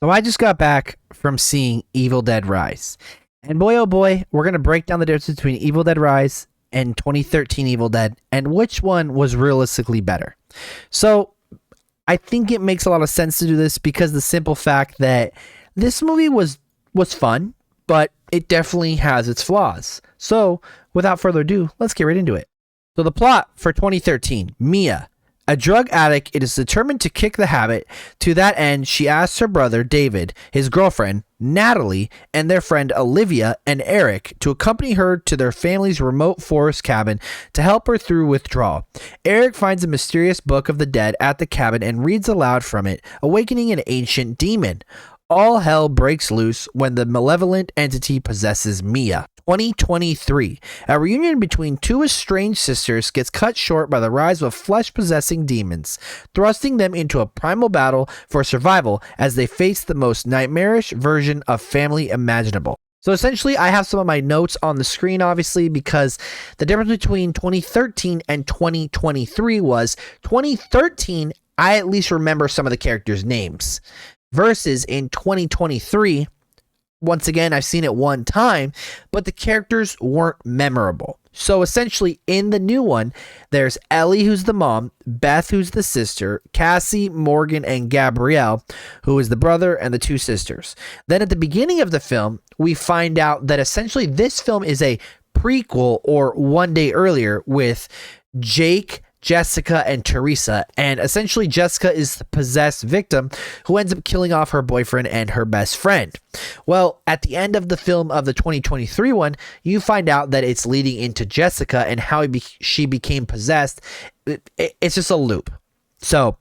So I just got back from seeing Evil Dead Rise. And boy, oh boy, we're going to break down the difference between Evil Dead Rise and 2013 Evil Dead and which one was realistically better. So I think it makes a lot of sense to do this because the simple fact that this movie was fun, but it definitely has its flaws. So without further ado, let's get right into it. So the plot for 2013, Mia, a drug addict, it is determined to kick the habit. To that end, she asks her brother, David, his girlfriend, Natalie, and their friend, Olivia and Eric, to accompany her to their family's remote forest cabin to help her through withdrawal. Eric finds a mysterious book of the dead at the cabin and reads aloud from it, awakening an ancient demon. All hell breaks loose when the malevolent entity possesses Mia. 2023. A reunion between two estranged sisters gets cut short by the rise of flesh-possessing demons, thrusting them into a primal battle for survival as they face the most nightmarish version of family imaginable. So essentially, I have some of my notes on the screen, obviously, because the difference between 2013 and 2023 was 2013, I at least remember some of the characters' names, versus in 2023, once again, I've seen it one time, but the characters weren't memorable. So essentially, in the new one, there's Ellie, who's the mom, Beth, who's the sister, Cassie, Morgan, and Gabrielle, who is the brother, and the two sisters. Then at the beginning of the film, we find out that essentially this film is a prequel or one day earlier with Jake, Jessica, and Teresa, and essentially Jessica is the possessed victim who ends up killing off her boyfriend and her best friend. Well, at the end of the film of the 2023 one, you find out that it's leading into Jessica and how she became possessed. It's just a loop. So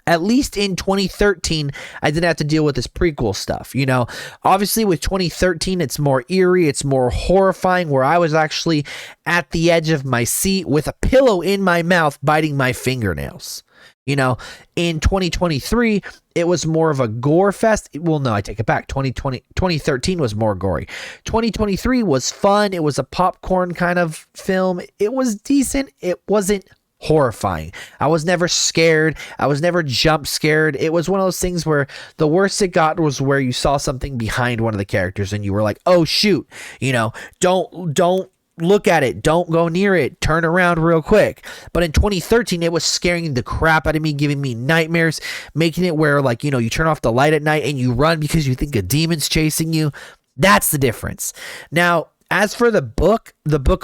at least in 2013, I didn't have to deal with this prequel stuff. You know, obviously with 2013, it's more eerie, it's more horrifying, where I was actually at the edge of my seat with a pillow in my mouth, biting my fingernails. You know, in 2023, it was more of a gore fest. Well, no, I take it back. 2013 was more gory. 2023 was fun. It was a popcorn kind of film. It was decent. It wasn't horrifying. I was never scared. I was never jump scared. It was one of those things where the worst it got was where you saw something behind one of the characters and you were like, oh shoot, you know, don't look at it. Don't go near it. Turn around real quick. But in 2013, it was scaring the crap out of me, giving me nightmares, making it where, like, you know, you turn off the light at night and you run because you think a demon's chasing you. That's the difference. Now, as for the book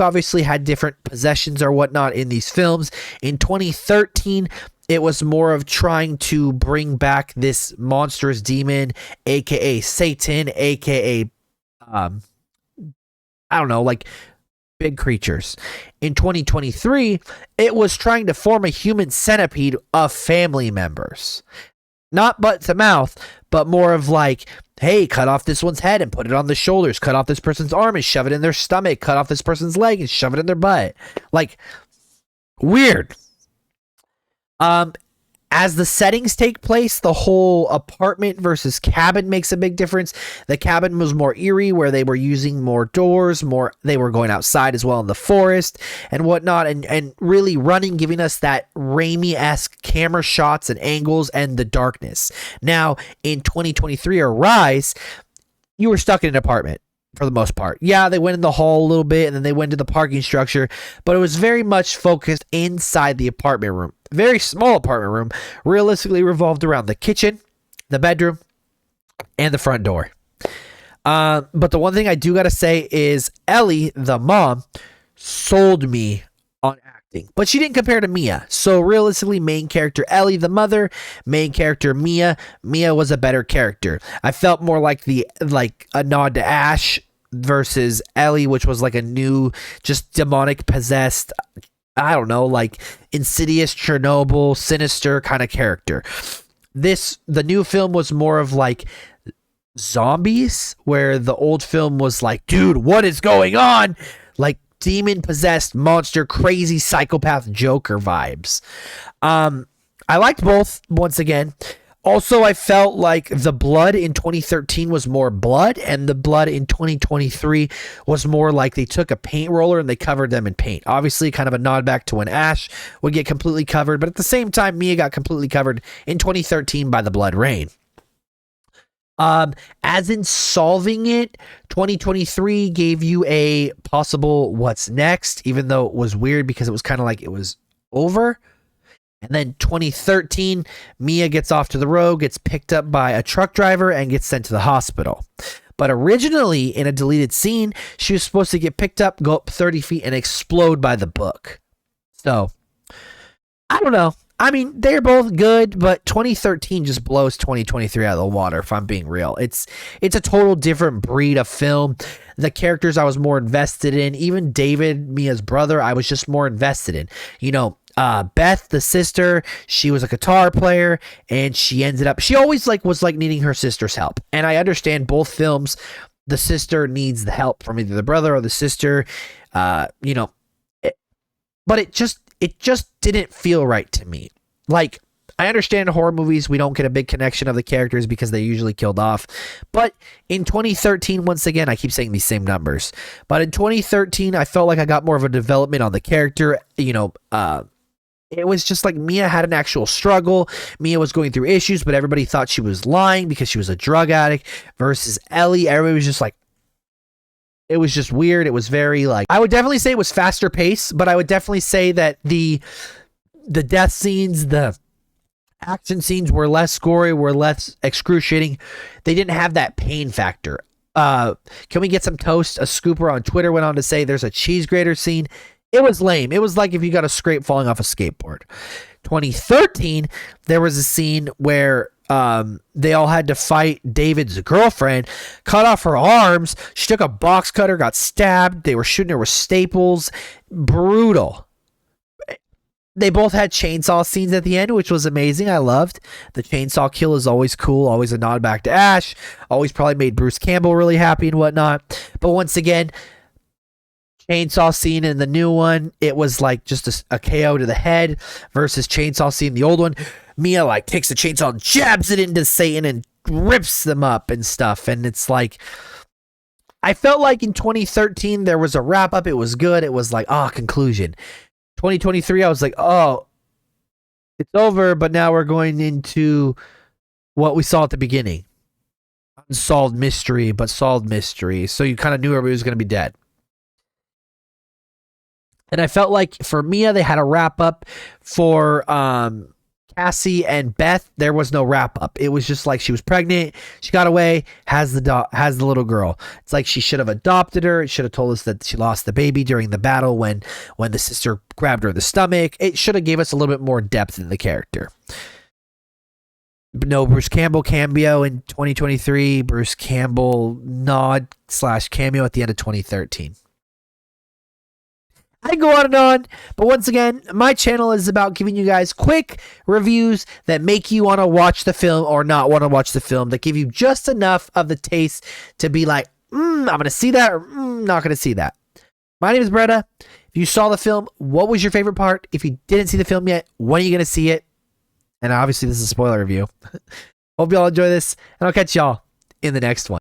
obviously had different possessions or whatnot in these films. In 2013, it was more of trying to bring back this monstrous demon, aka Satan, aka I don't know, like big creatures. In 2023, it was trying to form a human centipede of family members. Not butt to mouth, but more of like, hey, cut off this one's head and put it on the shoulders. Cut off this person's arm and shove it in their stomach. Cut off this person's leg and shove it in their butt. Like, weird. As the settings take place, the whole apartment versus cabin makes a big difference. The cabin was more eerie, where they were using more doors, they were going outside as well in the forest and whatnot, and really running, giving us that Raimi-esque camera shots and angles and the darkness. Now, in 2023 or Rise, you were stuck in an apartment for the most part. Yeah, they went in the hall a little bit and then they went to the parking structure, but it was very much focused inside the apartment room. Very small apartment room, realistically revolved around the kitchen, the bedroom, and the front door. But the one thing I do got to say is Ellie, the mom, sold me on acting, but she didn't compare to Mia. So realistically, main character Ellie, the mother, main character Mia was a better character. I felt more like a nod to Ash versus Ellie, which was like a new, just demonic possessed, I don't know, like Insidious, Chernobyl, sinister kind of character. The new film was more of like zombies, where the old film was like, dude, what is going on? Like demon possessed monster, crazy psychopath Joker vibes. I liked both once again. Also, I felt like the blood in 2013 was more blood, and the blood in 2023 was more like they took a paint roller and they covered them in paint. Obviously, kind of a nod back to when Ash would get completely covered, but at the same time, Mia got completely covered in 2013 by the blood rain. As in solving it, 2023 gave you a possible what's next, even though it was weird because it was kind of like it was over. And then 2013, Mia gets off to the road, gets picked up by a truck driver, and gets sent to the hospital. But originally, in a deleted scene, she was supposed to get picked up, go up 30 feet, and explode by the book. So, I don't know. I mean, they're both good, but 2013 just blows 2023 out of the water, if I'm being real. It's a total different breed of film. The characters I was more invested in, even David, Mia's brother, I was just more invested in. You know, Beth, the sister, she was a guitar player, and she always was needing her sister's help. And I understand both films, the sister needs the help from either the brother or the sister, but it just didn't feel right to me. Like, I understand in horror movies, we don't get a big connection of the characters because they're usually killed off. But in 2013, once again, I keep saying these same numbers. But in 2013, I felt like I got more of a development on the character. It was just like Mia had an actual struggle. Mia was going through issues, but everybody thought she was lying because she was a drug addict. Versus Ellie, everybody was just like, it was just weird. It was very I would definitely say it was faster paced, but I would definitely say that the death scenes, the action scenes were less gory, were less excruciating. They didn't have that pain factor. Can we get some toast? A scooper on Twitter went on to say there's a cheese grater scene. It was lame. It was like if you got a scrape falling off a skateboard. 2013, there was a scene where they all had to fight David's girlfriend, cut off her arms. She took a box cutter, got stabbed. They were shooting her with staples. Brutal. They both had chainsaw scenes at the end, which was amazing. I loved. The chainsaw kill is always cool, always a nod back to Ash, always probably made Bruce Campbell really happy and whatnot. But once again, chainsaw scene in the new one, it was like just a KO to the head versus chainsaw scene in the old one. Mia takes the chainsaw and jabs it into Satan and rips them up and stuff. And it's like, I felt like in 2013 there was a wrap up. It was good. It was conclusion. 2023, I was like, oh, it's over, but now we're going into what we saw at the beginning. Unsolved mystery, but solved mystery. So you kind of knew everybody was going to be dead. And I felt like for Mia, they had a wrap up. For Cassie and Beth, there was no wrap up. It was just like she was pregnant, she got away, has the little girl. It's like she should have adopted her. It should have told us that she lost the baby during the battle when the sister grabbed her in the stomach. It should have gave us a little bit more depth in the character. No Bruce Campbell cameo in 2023. Bruce Campbell nod/cameo at the end of 2013. I go on, but once again, my channel is about giving you guys quick reviews that make you want to watch the film or not want to watch the film, that give you just enough of the taste to be like, I'm going to see that or not going to see that. My name is Barreda. If you saw the film, what was your favorite part? If you didn't see the film yet, when are you going to see it? And obviously, this is a spoiler review. Hope y'all enjoy this, and I'll catch y'all in the next one.